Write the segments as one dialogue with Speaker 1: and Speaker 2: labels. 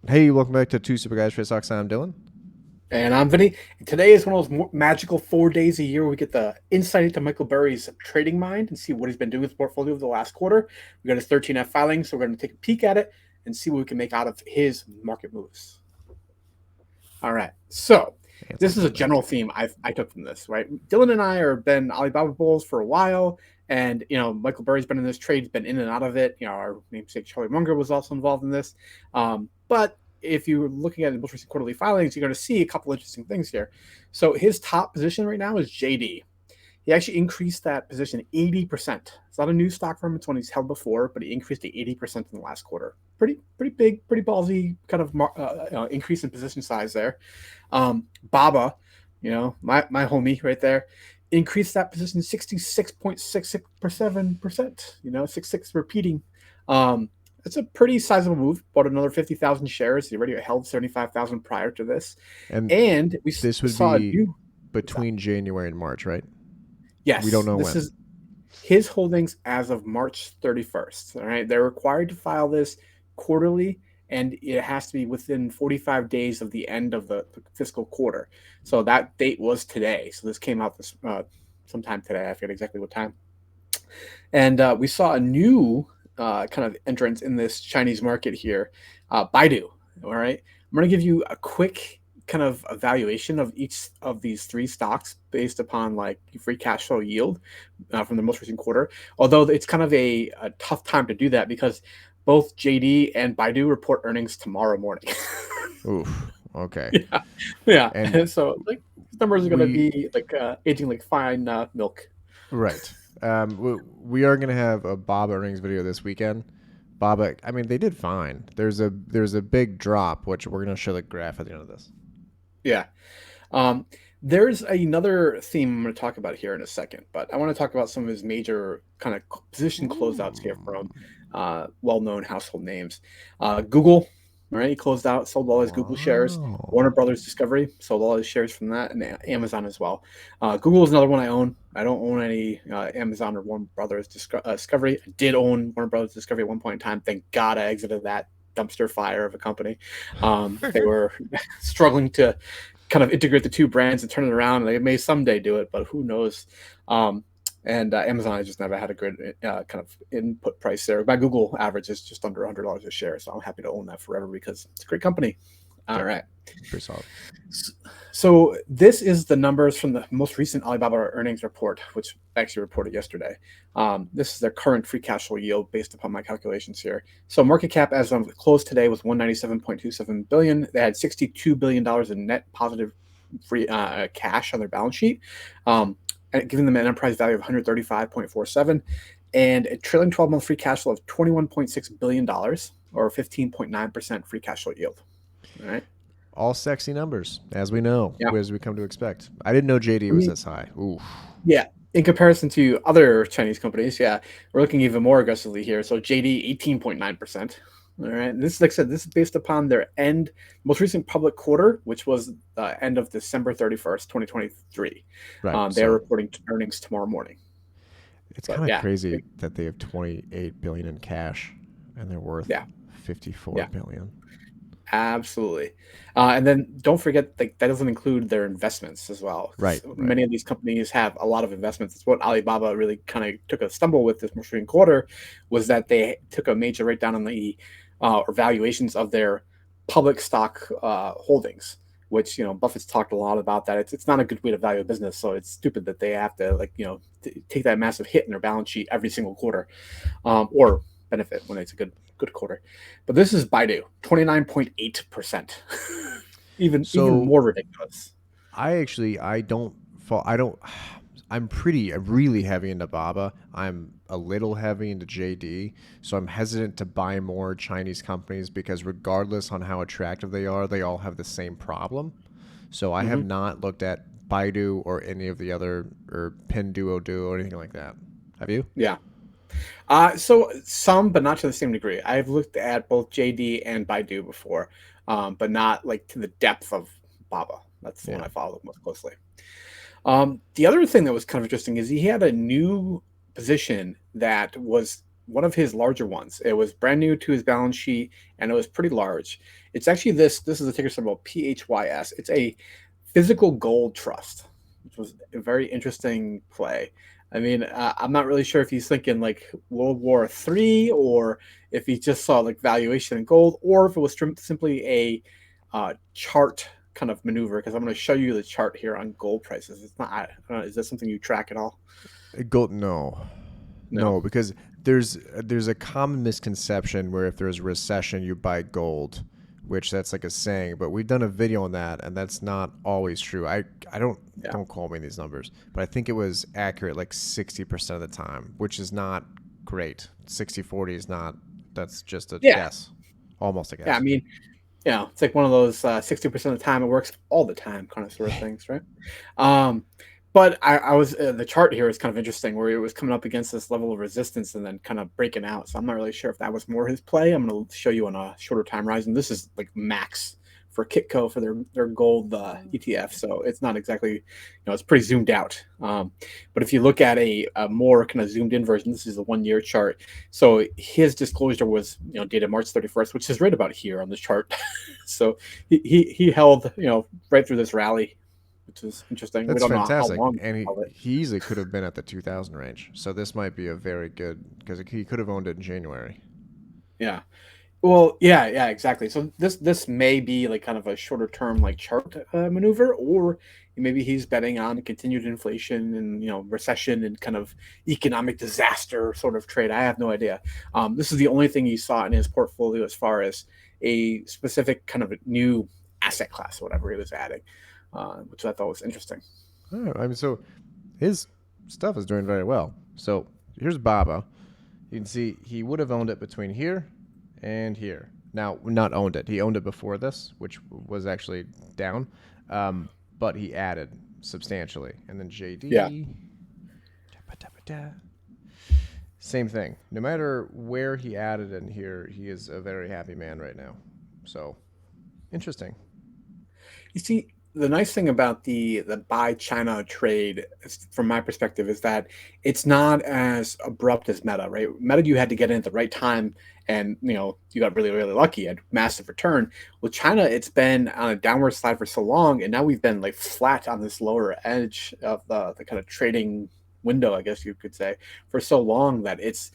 Speaker 1: Hey, welcome back to Two Super Guys for Stocks. I'm Dylan.
Speaker 2: And I'm Vinny. And today is one of those magical 4 days a year we get the insight into Michael Burry's trading mind and see what he's been doing with the portfolio over the last quarter. We got his 13F filing, so we're going to take a peek at it and see what we can make out of his market moves. All right. So
Speaker 1: Hands on
Speaker 2: this is a
Speaker 1: Monday.
Speaker 2: general theme I took from this, right? Dylan and I are been Alibaba bulls for a while. And Michael Burry's been in this trade, he's been in and out of it. Our namesake Charlie Munger was also involved in this. But if you're looking at the most recent quarterly filings, you're going to see a couple interesting things here. So his top position right now is JD. He actually increased that position 80%. It's not a new stock for him. It's one he's held before, but he increased it 80% in the last quarter. Pretty big, pretty ballsy kind of increase in position size there. Baba, my homie right there, increased that position 66.66%. 66 repeating. It's a pretty sizable move. Bought another 50,000 shares. He already held 75,000 prior to this,
Speaker 1: And
Speaker 2: and we
Speaker 1: this would
Speaker 2: saw a
Speaker 1: be
Speaker 2: new. What's that?
Speaker 1: between January and March, right? We don't
Speaker 2: Yes,
Speaker 1: know
Speaker 2: this
Speaker 1: when.
Speaker 2: is his holdings as of March 31st. All right. They're required to file this quarterly, and it has to be within 45 days of the end of the fiscal quarter. So that date was today. So this came out this sometime today. I forget exactly what time. And we saw a new kind of entrance in this Chinese market here, Baidu. All right. I'm going to give you a quick kind of evaluation of each of these three stocks based upon like free cash flow yield from the most recent quarter. Although it's kind of a tough time to do that because both JD and Baidu report earnings tomorrow morning.
Speaker 1: Oof. Okay.
Speaker 2: Yeah, yeah.
Speaker 1: And
Speaker 2: And so like these numbers are going to
Speaker 1: we
Speaker 2: be like aging like fine milk.
Speaker 1: right. We are gonna have a Bob earnings video this weekend. Bob, I mean, they did fine. There's a big drop, which we're gonna show the graph at the end of this.
Speaker 2: Yeah. Um, there's another theme I'm going to talk about here in a second, but I want to talk about some of his major kind of position closeouts here from
Speaker 1: Mm.
Speaker 2: well-known household names. Google, right? He closed out, sold all his Google shares. Warner
Speaker 1: Wow.
Speaker 2: Brothers Discovery sold all his shares from that, and Amazon as well. Google is another one I own. I don't own any Amazon or Warner Brothers Discovery. I did own Warner Brothers Discovery at one point in time. Thank God I exited that dumpster fire of a company. They were struggling to kind of integrate the two brands and turn it around. They may someday do it, but who knows? Um, and Amazon, I just never had a good kind of input price there. My Google average is just under $100 a share, so I'm happy to own that forever because it's a great company. All
Speaker 1: Yep.
Speaker 2: right.
Speaker 1: Pretty solid.
Speaker 2: So this is the numbers from the most recent Alibaba earnings report, which actually reported yesterday. This is their current free cash flow yield based upon my calculations here. So market cap as of close today was 197.27 billion. They had $62 billion in net positive free cash on their balance sheet, giving them an enterprise value of 135.47 and a trailing 12-month free cash flow of $21.6 billion or 15.9% free cash flow yield. All right.
Speaker 1: All sexy numbers, as we know,
Speaker 2: Yeah.
Speaker 1: as we come to expect. I didn't know JD
Speaker 2: I
Speaker 1: was
Speaker 2: mean,
Speaker 1: this high. Oof.
Speaker 2: yeah, in comparison to other Chinese companies, yeah, we're looking even more aggressively here. So JD 18.9%. All right. And this, like I said, this is based upon their most recent public quarter, which was end of December 31st, 2023.
Speaker 1: Right.
Speaker 2: They're
Speaker 1: So
Speaker 2: reporting earnings tomorrow morning.
Speaker 1: it's
Speaker 2: But
Speaker 1: kind of
Speaker 2: yeah,
Speaker 1: crazy that they have 28 billion in cash and they're worth
Speaker 2: yeah,
Speaker 1: 54
Speaker 2: yeah.
Speaker 1: billion.
Speaker 2: Absolutely. And then don't forget that doesn't include their investments as well, because
Speaker 1: Right. Right.
Speaker 2: many of these companies have a lot of investments. It's what Alibaba really kind of took a stumble with this most recent quarter, was that they took a major write down on the or valuations of their public stock holdings. Which Buffett's talked a lot about that. It's not a good way to value a business, so it's stupid that they have to take that massive hit in their balance sheet every single quarter, or benefit when it's a good quarter. But this is Baidu, 29.8%. Even
Speaker 1: So
Speaker 2: more ridiculous.
Speaker 1: I don't fall. I don't. I'm really heavy into Baba. I'm a little heavy into JD. So I'm hesitant to buy more Chinese companies because regardless on how attractive they are, they all have the same problem. So I have
Speaker 2: Hmm.
Speaker 1: not looked at Baidu or any of the other or Pinduoduo or anything like that. Have you?
Speaker 2: Yeah. So some, but not to the same degree. I've looked at both JD and Baidu before, but not like to the depth of Baba. That's the one
Speaker 1: Yeah.
Speaker 2: I follow most closely. The other thing that was kind of interesting is he had a new position that was one of his larger ones. It was brand new to his balance sheet, and it was pretty large. It's actually this. This is a ticker symbol PHYS. It's a physical gold trust, which was a very interesting play. I mean, I'm not really sure if he's thinking like World War III, or if he just saw like valuation in gold, or if it was simply a chart kind of maneuver. Because I'm going to show you the chart here on gold prices. It's not. I don't know, is that something you track at all?
Speaker 1: Gold, no,
Speaker 2: No.
Speaker 1: no, because there's a common misconception where if there's a recession, you buy gold, which that's like a saying. But we've done a video on that, and that's not always true. I
Speaker 2: Yeah.
Speaker 1: don't quote me these numbers, but I think it was accurate like 60% of the time, which is not great. 60/40 is not. That's just a
Speaker 2: Yeah.
Speaker 1: guess, almost a
Speaker 2: Yeah. I
Speaker 1: guess.
Speaker 2: mean, it's like one of those 60% of the time it works all the time kind of sort of things, right? Um, but I was the chart here is kind of interesting where it was coming up against this level of resistance and then kind of breaking out. So I'm not really sure if that was more his play. I'm going to show you on a shorter time horizon. This is like max for Kitco for their gold ETF. So it's not exactly, it's pretty zoomed out. But if you look at a more kind of zoomed in version, this is a 1 year chart. So his disclosure was, dated March 31st, which is right about here on this chart. So he held, right through this rally, which is interesting. We
Speaker 1: That's
Speaker 2: don't know how
Speaker 1: fantastic,
Speaker 2: long
Speaker 1: and
Speaker 2: he held it.
Speaker 1: he easily could have been at the 2000 range. So this might be a very good because he could have owned it in January.
Speaker 2: Yeah. Well, yeah, exactly. So this may be like kind of a shorter term like chart maneuver, or maybe he's betting on continued inflation and recession and kind of economic disaster sort of trade. I have no idea. This is the only thing he saw in his portfolio as far as a specific kind of a new asset class, or whatever he was adding, which I thought was interesting.
Speaker 1: Oh, I mean, so his stuff is doing very well. So here's Baba. You can see he would have owned it between here and here. Now, not owned it. He owned it before this, which was actually down, but he added substantially. And then
Speaker 2: Yeah.
Speaker 1: JD, same thing. No matter where he added in here, he is a very happy man right now. So interesting.
Speaker 2: You see, the nice thing about the buy China trade, from my perspective, is that it's not as abrupt as Meta, right? Meta, you had to get in at the right time, and you got really, really lucky at massive return. With China, it's been on a downward slide for so long, and now we've been like flat on this lower edge of the kind of trading window, I guess you could say, for so long that it's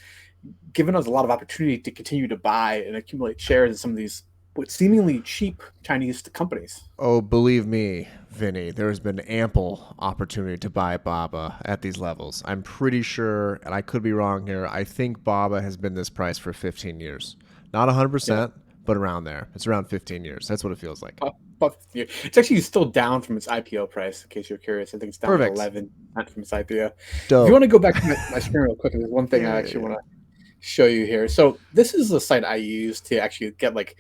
Speaker 2: given us a lot of opportunity to continue to buy and accumulate shares in some of these seemingly cheap Chinese companies.
Speaker 1: Oh, believe me, Vinny, there's been ample opportunity to buy Baba at these levels. I'm pretty sure, and I could be wrong here, I think Baba has been this price for 15 years. Not
Speaker 2: Yeah.
Speaker 1: 100%, but around there. It's around 15 years. That's what it feels like.
Speaker 2: It's actually still down from its IPO price, in case you're curious. I think it's down like
Speaker 1: Perfect.
Speaker 2: 11% from its IPO. If you want
Speaker 1: Dope.
Speaker 2: to go back to my screen real quick, there's one thing I
Speaker 1: Yeah,
Speaker 2: actually
Speaker 1: yeah.
Speaker 2: want to show you here. So this is the site I use to actually get like.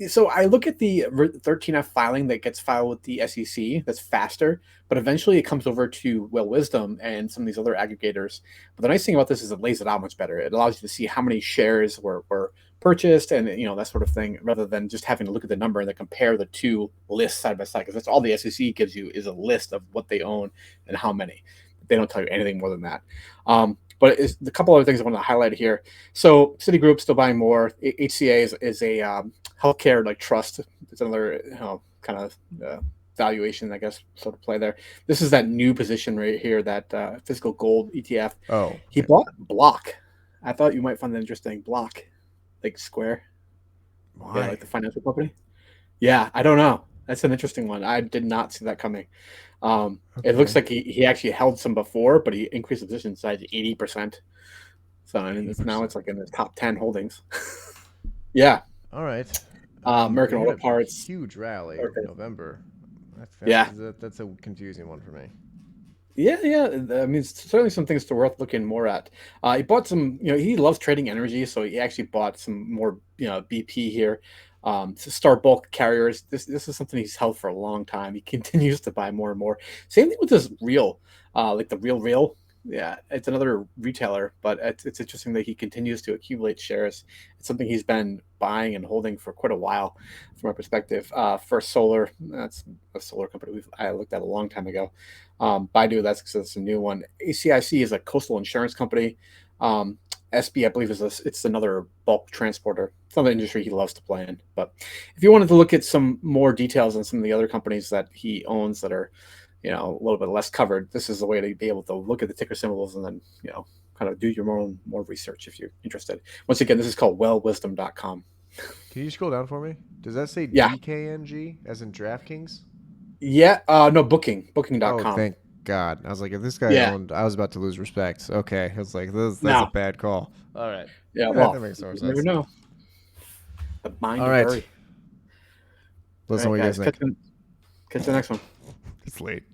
Speaker 2: So I look at the 13F filing that gets filed with the SEC. That's faster, but eventually it comes over to Well Wisdom and some of these other aggregators. But the nice thing about this is it lays it out much better. It allows you to see how many shares were purchased and that sort of thing, rather than just having to look at the number and then compare the two lists side by side. Because that's all the SEC gives you is a list of what they own and how many. They don't tell you anything more than that. But it's a couple other things I want to highlight here. So Citigroup still buying more. HCA is a healthcare like trust. It's another kind of valuation, I guess, sort of play there. This is that new position right here, that physical gold ETF.
Speaker 1: Oh,
Speaker 2: He bought Block. I thought you might find that interesting. Block, like Square. Yeah, like
Speaker 1: why?
Speaker 2: the financial company. Yeah, I don't know. That's an interesting one. I did not see that coming. It looks
Speaker 1: Okay.
Speaker 2: like he actually held some before, but he increased the position size 80%. So I mean, now
Speaker 1: 80%.
Speaker 2: it's like in the top 10 holdings. Yeah.
Speaker 1: All right. They
Speaker 2: American
Speaker 1: had
Speaker 2: Auto
Speaker 1: a
Speaker 2: Parts.
Speaker 1: huge rally
Speaker 2: Okay.
Speaker 1: November.
Speaker 2: Yeah.
Speaker 1: That's a confusing one for me.
Speaker 2: Yeah. I mean, it's certainly some things to worth looking more at. He bought some, he loves trading energy, so he actually bought some more, BP here. Star Bulk Carriers. This is something he's held for a long time. He continues to buy more and more. Same thing with this Real, like the Real. Yeah, it's another retailer, but it's interesting that he continues to accumulate shares. It's something he's been buying and holding for quite a while, from our perspective. First Solar, that's a solar company I looked at a long time ago. Baidu, that's a new one. ACIC is a coastal insurance company. Um, SB, I believe, it's another bulk transporter. It's another industry he loves to play in. But if you wanted to look at some more details on some of the other companies that he owns that are, a little bit less covered, this is a way to be able to look at the ticker symbols and then, kind of do your own more research if you're interested. Once again, this is called wellwisdom.com.
Speaker 1: Can you scroll down for me? Does that say
Speaker 2: Yeah.
Speaker 1: DKNG as in DraftKings?
Speaker 2: Yeah. No,
Speaker 1: Oh,
Speaker 2: booking.com.
Speaker 1: thank God. I was like, if this guy
Speaker 2: Yeah.
Speaker 1: owned, I was about to lose respect. Okay. I was like, that's a
Speaker 2: No.
Speaker 1: bad call. All right.
Speaker 2: Yeah.
Speaker 1: That
Speaker 2: Well,
Speaker 1: makes more
Speaker 2: you never
Speaker 1: sense.
Speaker 2: know. The mind
Speaker 1: All
Speaker 2: of
Speaker 1: right.
Speaker 2: Burry. All
Speaker 1: Listen,
Speaker 2: right,
Speaker 1: what you guys
Speaker 2: guys.
Speaker 1: think?
Speaker 2: Catch you the next one.
Speaker 1: It's late.